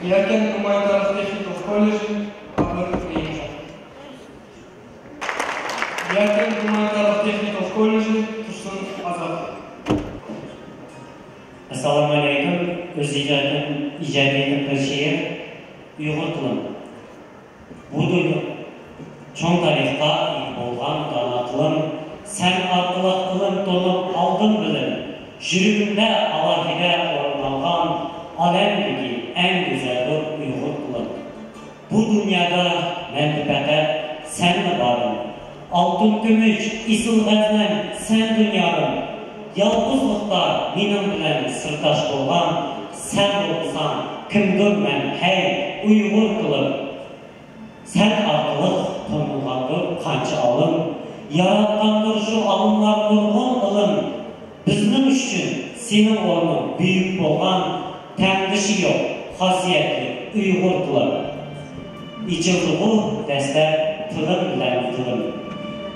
Yarkent Гуманитарлық техникалық колледжі Абыр Ейінжан. Yarkent Гуманитарлық техникалық колледжі Тұрсын Азат. Assalamu alaikum. Öz icadiyetim bir şeye Uyghur kılım. Bu duygu çoğun tarihta olgan danatılım, sen arqılıq kılım dolup aldın bilim. Jürümünde alahide ormanlan alemdeki en güzel Uyghur kılım. Bu dünyada menbete sen mi varım? Altın gümüş, isil gazlen sen dünyanım. Yalnızlıkta benim bilen sırdaş olan sen olsan kimdir men hey Uyghur kılım. Sen arqılıq tanılğandır kança alım, yaratqandır şu alımlar nurgun ılım. Bizning üçün senin ornun büyük bolğan, təngişi yok, xasiyetli Uyghur kılım. İçildiği dəstək tılım bilen tılım.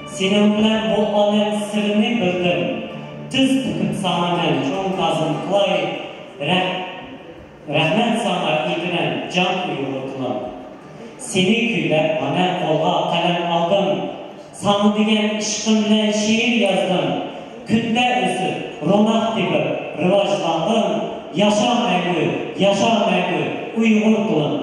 Senin bilen bu alem sırrını bildim. Tız tıkıp sana ben çoğun kazım kılay, rahmet sana ilgilen can Uyghur kılım. Seni küyle bana kolga kalem aldım. Sana diyen işkım bilen şiir yazdım. Günde üsüp, ronak gibi rivajlandım. Yaşa mevü Uyghur kılım.